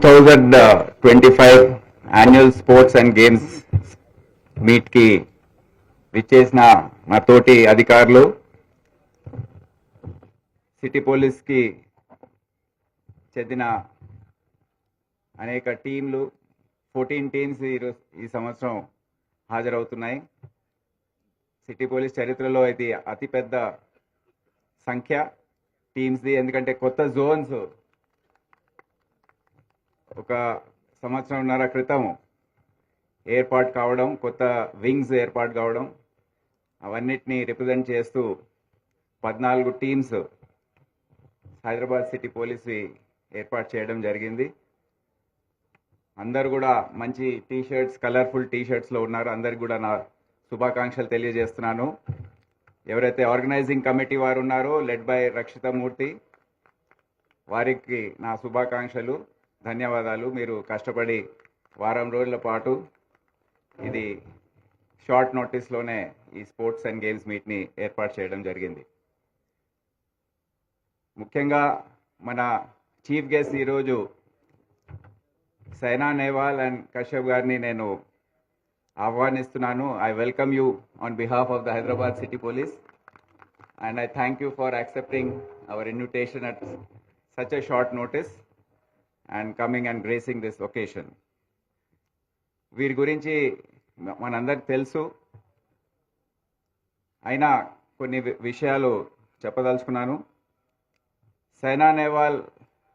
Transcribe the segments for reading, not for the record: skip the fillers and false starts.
2025 annual sports and games meet కి విచ్చేసిన మా తోటి అధికారులు, సిటీ పోలీస్ కి చెందిన అనేక టీంలు, 14 టీమ్స్ ఈ సంవత్సరం హాజరవుతున్నాయి. సిటీ పోలీస్ చరిత్రలో ఇది అతిపెద్ద సంఖ్య టీమ్స్ది. ఎందుకంటే కొత్త జోన్స్ ఒక సంవత్సరంన్నర క్రితం ఏర్పాటు కావడం, కొత్త వింగ్స్ ఏర్పాటు కావడం, అవన్నిటినీ రిప్రజెంట్ చేస్తూ 14 టీమ్స్ హైదరాబాద్ సిటీ పోలీస్ ఏర్పాటు చేయడం జరిగింది. అందరు కూడా మంచి టీషర్ట్స్, కలర్ఫుల్ టీషర్ట్స్లో ఉన్నారు. అందరికి కూడా నా శుభాకాంక్షలు తెలియజేస్తున్నాను. ఎవరైతే ఆర్గనైజింగ్ కమిటీ వారు ఉన్నారో లెడ్ బై రక్షితమూర్తి, వారికి నా శుభాకాంక్షలు, ధన్యవాదాలు. మీరు కష్టపడి వారం రోజుల పాటు ఇది షార్ట్ నోటీస్లోనే ఈ స్పోర్ట్స్ అండ్ గేమ్స్ మీట్ని ఏర్పాటు చేయడం జరిగింది. ముఖ్యంగా మన చీఫ్ గెస్ట్ ఈరోజు సైనా నెహ్వాల్ అండ్ కశ్యప్ గారిని నేను ఆహ్వానిస్తున్నాను. I welcome you on behalf of the Hyderabad city police and I thank you for accepting our invitation at such a short notice and coming and gracing this occasion. వీరి గురించి మనందరికి తెలుసు, అయినా కొన్ని విషయాలు చెప్పదలుచుకున్నాను. Saina Nehwal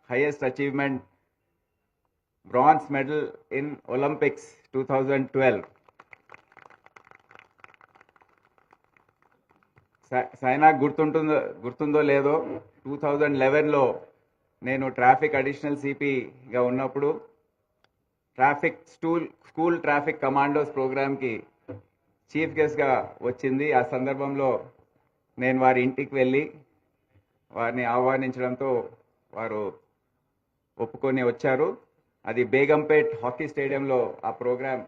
highest achievement bronze medal in Olympics 2012. Saina గుర్తుందో లేదో, 2011లో నేను ట్రాఫిక్ అడిషనల్ సిపిగా ఉన్నప్పుడు స్కూల్ ట్రాఫిక్ కమాండోస్ ప్రోగ్రామ్కి చీఫ్ గెస్ట్గా వచ్చింది. ఆ సందర్భంలో నేను వారి ఇంటికి వెళ్ళి వారిని ఆహ్వానించడంతో వారు ఒప్పుకొని వచ్చారు. అది బేగంపేట్ హాకీ స్టేడియంలో ఆ ప్రోగ్రాం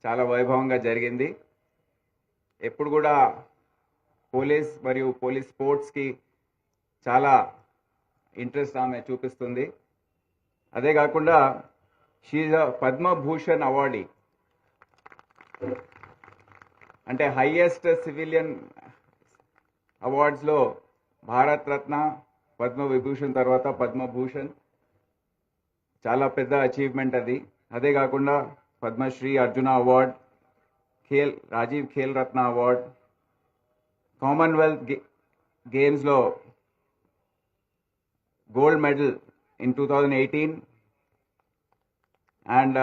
చాలా వైభవంగా జరిగింది. ఎప్పుడు కూడా పోలీస్ మరియు పోలీస్ స్పోర్ట్స్కి చాలా ఇంట్రెస్ట్ ఆమె చూపిస్తుంది. అదే కాకుండా షీఈ్ అ పద్మభూషణ్ అవార్డీ, అంటే హైయెస్ట్ సివిలియన్ అవార్డ్స్లో భారత్ రత్న, పద్మవిభూషణ్ తర్వాత పద్మభూషణ్, చాలా పెద్ద అచీవ్మెంట్ అది. అదే కాకుండా Padmashri, Arjuna award, Rajiv Khel Ratna award, Commonwealth గేమ్స్లో gold medal in 2018 and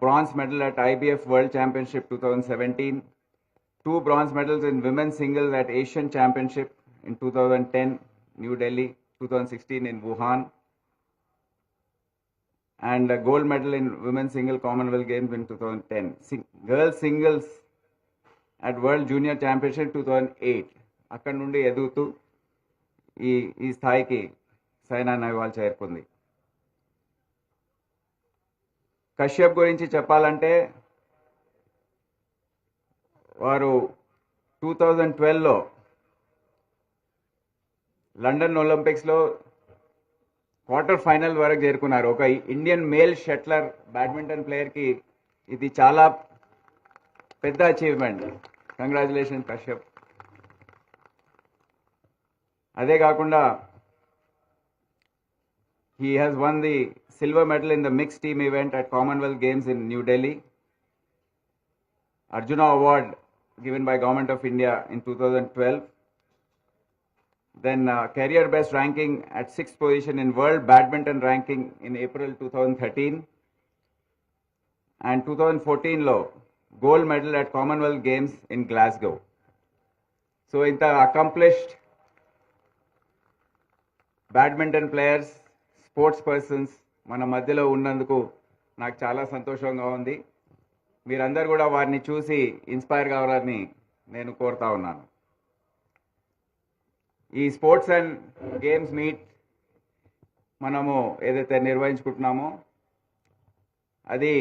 bronze medal at IBF World Championship 2017, 2 bronze medals in women's singles at Asian Championship in 2010 New Delhi, 2016 in Wuhan, and a gold medal in women's single Commonwealth Games in 2010. Girls singles at World Junior Championship 2008. అక్కడి నుండి ఎదుగుతూ ఈ స్థాయికి సైనా నెహ్వాల్ చేరుకుంది. కశ్యప్ గురించి చెప్పాలంటే వారు 2012లో London ఒలింపిక్స్లో క్వార్టర్ ఫైనల్ వరకు చేరుకున్నారు. ఒక ఇండియన్ మేల్ షట్లర్ బ్యాడ్మింటన్ ప్లేయర్కి ఇది చాలా పెద్ద అచీవ్మెంట్. కంగ్రాచులేషన్ కశ్యప్. అదే కాకుండా he has won the silver medal in the mixed team event at Commonwealth Games in New Delhi, Arjuna Award given by Government of India in 2012, then career best ranking at 6th position in World Badminton ranking in April 2013, and 2014 gold medal at Commonwealth Games in Glasgow. So inta accomplished badminton players, sports persons మన మధ్యలో ఉన్నందుకు నాకు చాలా సంతోషంగా ఉంది. మీరందరూ కూడా వారిని చూసి ఇన్స్పైర్ కావాలని నేను కోరుతా ఉన్నాను. ఈ స్పోర్ట్స్ అండ్ గేమ్స్ మీట్ మనము ఏదైతే నిర్వహించుకుంటున్నామో అది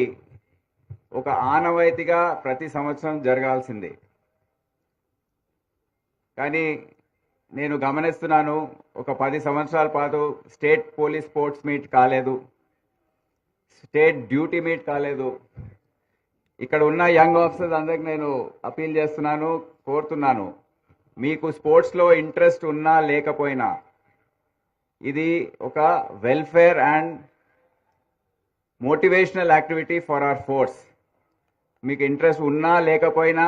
ఒక ఆనవాయితీగా ప్రతి సంవత్సరం జరగాల్సిందే. కానీ నేను గమనిస్తున్నాను, ఒక 10 సంవత్సరాల పాటు స్టేట్ పోలీస్ స్పోర్ట్స్ మీట్ కాలేదు, స్టేట్ డ్యూటీ మీట్ కాలేదు. ఇక్కడ ఉన్న యంగ్ ఆఫీసర్స్ అందరికి నేను అపీల్ చేస్తున్నాను, కోరుతున్నాను, మీకు స్పోర్ట్స్లో ఇంట్రెస్ట్ ఉన్నా లేకపోయినా ఇది ఒక welfare and motivational activity for hour force. మీకు ఇంట్రెస్ట్ ఉన్నా లేకపోయినా,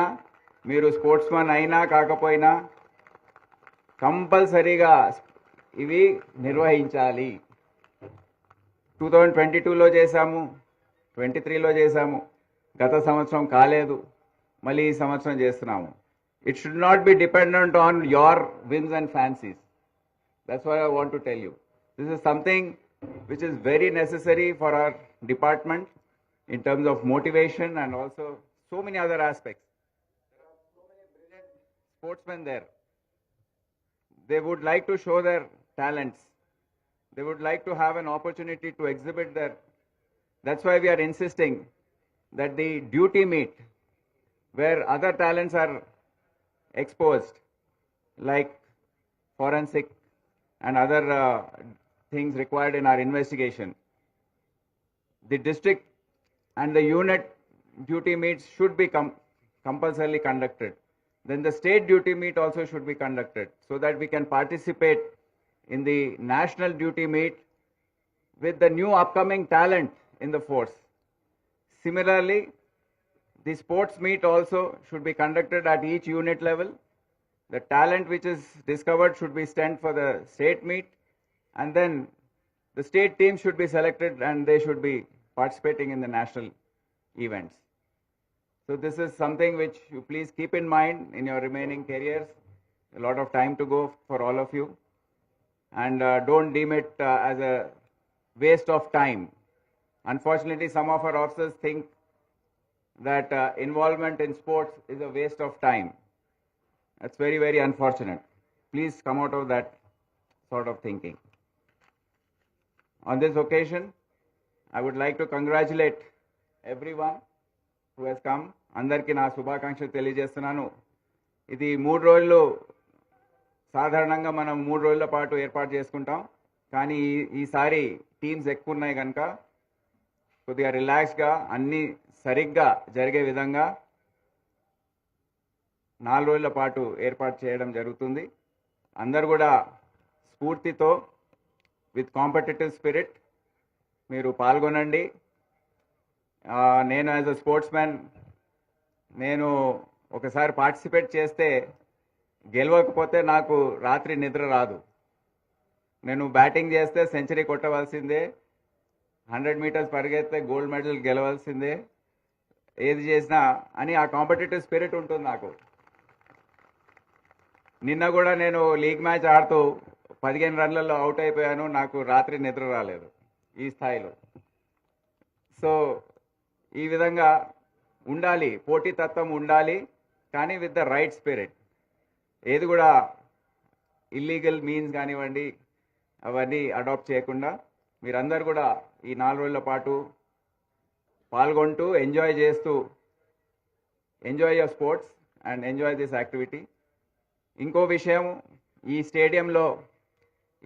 మీరు స్పోర్ట్స్మన్ అయినా కాకపోయినా కంపల్సరీగా ఇవి నిర్వహించాలి. 2022లో చేశాము, 23లో చేశాము, గత సంవత్సరం కాలేదు, మళ్ళీ ఈ సంవత్సరం చేస్తున్నాము. It should not be dependent on your whims and fancies. That's what I want to tell you. This is something which is very necessary for our department in terms of motivation and also so many other aspects. There are so many brilliant sportsmen there. They would like to show their talents. They would like to have an opportunity to exhibit their. That's why we are insisting that the duty meet, where other talents are exposed, like forensic and other things required in our investigation, the district and the unit duty meets should be compulsorily conducted. Then the state duty meet also should be conducted so that we can participate in the national duty meet with the new upcoming talent in the force. Similarly, the sports meet also should be conducted at each unit level. The talent which is discovered should be sent for the state meet, and then the state team should be selected and they should be participating in the national events. So this is something which you please keep in mind in your remaining careers. A lot of time to go for all of you, and don't deem it as a waste of time. Unfortunately, some of our officers think that involvement in sports is a waste of time. That's very, very unfortunate. Please come out of that sort of thinking. On this occasion, I would like to congratulate everyone who has come. అందరికీ నా శుభాకాంక్షలు తెలియజేస్తున్నాను. ఇది 3 రోజులు, సాధారణంగా మనం 3 రోజుల పాటు ఏర్పాటు చేసుకుంటాం, కానీ ఈసారి టీమ్స్ ఎక్కువ ఉన్నాయి కనుక కొద్దిగా రిలాక్స్గా అన్నీ సరిగ్గా జరిగే విధంగా 4 రోజుల పాటు ఏర్పాటు చేయడం జరుగుతుంది. అందరు కూడా స్ఫూర్తితో విత్ కాంపిటేటివ్ స్పిరిట్ మీరు పాల్గొనండి. నేను యాజ్ అ స్పోర్ట్స్ మ్యాన్, నేను ఒకసారి పార్టిసిపేట్ చేస్తే గెలవకపోతే నాకు రాత్రి నిద్ర రాదు. నేను బ్యాటింగ్ చేస్తే సెంచరీ కొట్టవలసిందే, 100 మీటర్స్ పరిగెత్తే గోల్డ్ మెడల్ గెలవాల్సిందే, ఏది చేసినా అని ఆ కాంపిటేటివ్ స్పిరిట్ ఉంటుంది నాకు. నిన్న కూడా నేను లీగ్ మ్యాచ్ ఆడుతూ 15 రన్లలో అవుట్ అయిపోయాను, నాకు రాత్రి నిద్ర రాలేదు ఈ స్థాయిలో. సో ఈ విధంగా ఉండాలి, పోటీతత్వం ఉండాలి, కానీ విత్ ద రైట్ స్పిరిట్. ఏది కూడా ఇల్లీగల్ మీన్స్ కానివ్వండి అవన్నీ అడాప్ట్ చేయకుండా మీరందరూ కూడా ఈ 4 రోజుల పాటు పాల్గొంటూ ఎంజాయ్ చేస్తూ, enjoy your sports and enjoy this activity. ఇంకో విషయం, ఈ స్టేడియంలో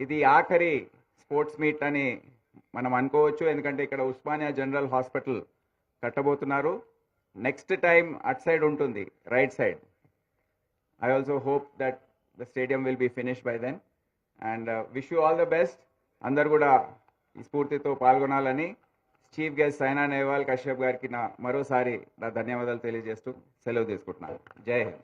ఇది ఆఖరి స్పోర్ట్స్ మీట్ అని మనం అనుకోవచ్చు, ఎందుకంటే ఇక్కడ ఉస్మానియా జనరల్ హాస్పిటల్ కట్టబోతున్నారు. నెక్స్ట్ టైం అట్ సైడ్ ఉంటుంది, right side. I also hope that the stadium will be finish by then, and wish you all the best. అందరు కూడా ఈ స్ఫూర్తితో పాల్గొనాలని చీఫ్ గెస్ట్ సైనా నెహ్వాల్ కశ్యప్ గారికి మరోసారి నా ధన్యవాదాలు తెలియజేస్తూ సెలవు తీసుకుంటున్నాను. జై హింద్.